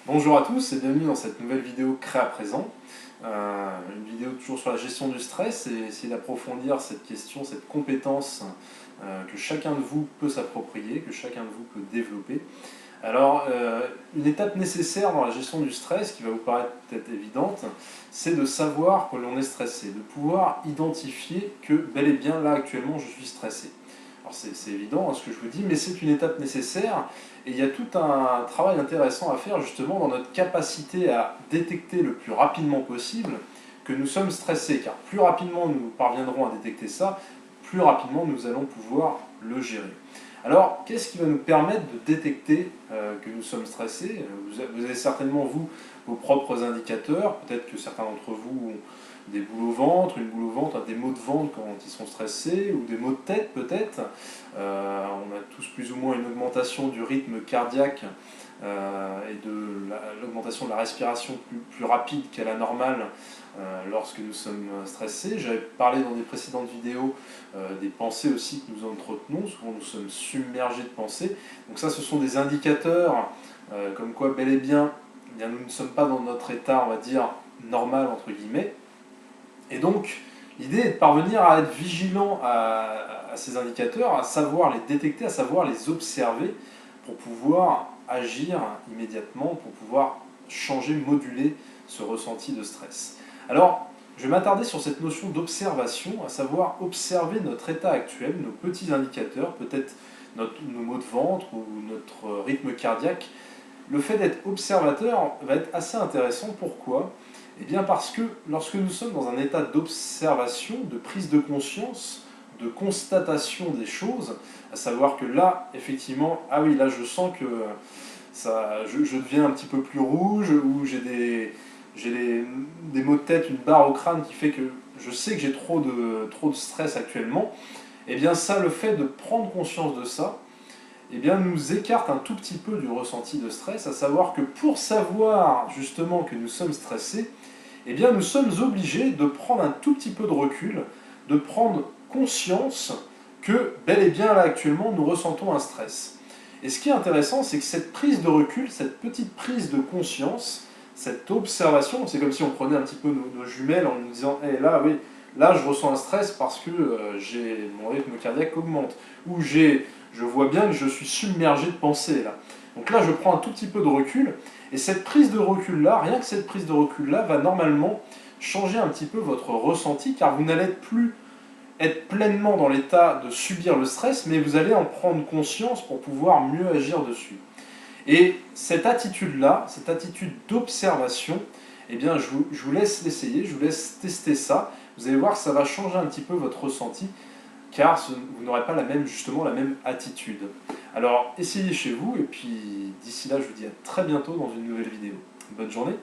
Bonjour à tous et bienvenue dans cette nouvelle vidéo Créer à présent. Une vidéo toujours sur la gestion du stress et essayer d'approfondir cette question, cette compétence que chacun de vous peut s'approprier, que chacun de vous peut développer. Alors, une étape nécessaire dans la gestion du stress, qui va vous paraître peut-être évidente, c'est de savoir que l'on est stressé, de pouvoir identifier que bel et bien là actuellement je suis stressé. Alors c'est évident ce que je vous dis, mais c'est une étape nécessaire et il y a tout un travail intéressant à faire justement dans notre capacité à détecter le plus rapidement possible que nous sommes stressés, car plus rapidement nous parviendrons à détecter ça, plus rapidement nous allons pouvoir le gérer. Alors, qu'est-ce qui va nous permettre de détecter que nous sommes stressés? Vous avez certainement, vous, vos propres indicateurs. Peut-être que certains d'entre vous ont des boules au ventre, une boule au ventre, des maux de ventre quand ils sont stressés, ou des maux de tête peut-être. On a tous plus ou moins une augmentation du rythme cardiaque et de l'augmentation de la respiration plus rapide qu'à la normale lorsque nous sommes stressés. J'avais parlé dans des précédentes vidéos des pensées aussi que nous entretenons. Souvent nous sommes submergés de pensées. Donc ça, ce sont des indicateurs comme quoi bel et bien, nous ne sommes pas dans notre état, on va dire, normal entre guillemets. Et donc, l'idée est de parvenir à être vigilant à ces indicateurs, à savoir les détecter, à savoir les observer pour pouvoir agir immédiatement, pour pouvoir changer, moduler ce ressenti de stress. Alors, je vais m'attarder sur cette notion d'observation, à savoir observer notre état actuel, nos petits indicateurs, peut-être nos maux de ventre ou notre rythme cardiaque. Le fait d'être observateur va être assez intéressant. Pourquoi ? Eh bien parce que lorsque nous sommes dans un état d'observation, de prise de conscience, de constatation des choses, à savoir que là, effectivement, ah oui, là je sens que je deviens un petit peu plus rouge, ou j'ai des maux de tête, une barre au crâne qui fait que je sais que j'ai trop de stress actuellement, eh bien ça, le fait de prendre conscience de ça, eh bien, nous écarte un tout petit peu du ressenti de stress, à savoir que pour savoir justement que nous sommes stressés, eh bien, nous sommes obligés de prendre un tout petit peu de recul, de prendre conscience que bel et bien là actuellement nous ressentons un stress. Et ce qui est intéressant, c'est que cette prise de recul, cette petite prise de conscience, cette observation, c'est comme si on prenait un petit peu nos jumelles en nous disant hey, là, oui, là je ressens un stress parce que mon rythme cardiaque augmente, ou je vois bien que je suis submergé de pensées là. Donc là, je prends un tout petit peu de recul, et cette prise de recul-là, rien que cette prise de recul-là, va normalement changer un petit peu votre ressenti, car vous n'allez plus être pleinement dans l'état de subir le stress, mais vous allez en prendre conscience pour pouvoir mieux agir dessus. Et cette attitude-là, cette attitude d'observation, eh bien, je vous laisse l'essayer, je vous laisse tester ça. Vous allez voir que ça va changer un petit peu votre ressenti, car vous n'aurez pas justement la même attitude. Alors, essayez chez vous, et puis d'ici là, je vous dis à très bientôt dans une nouvelle vidéo. Bonne journée!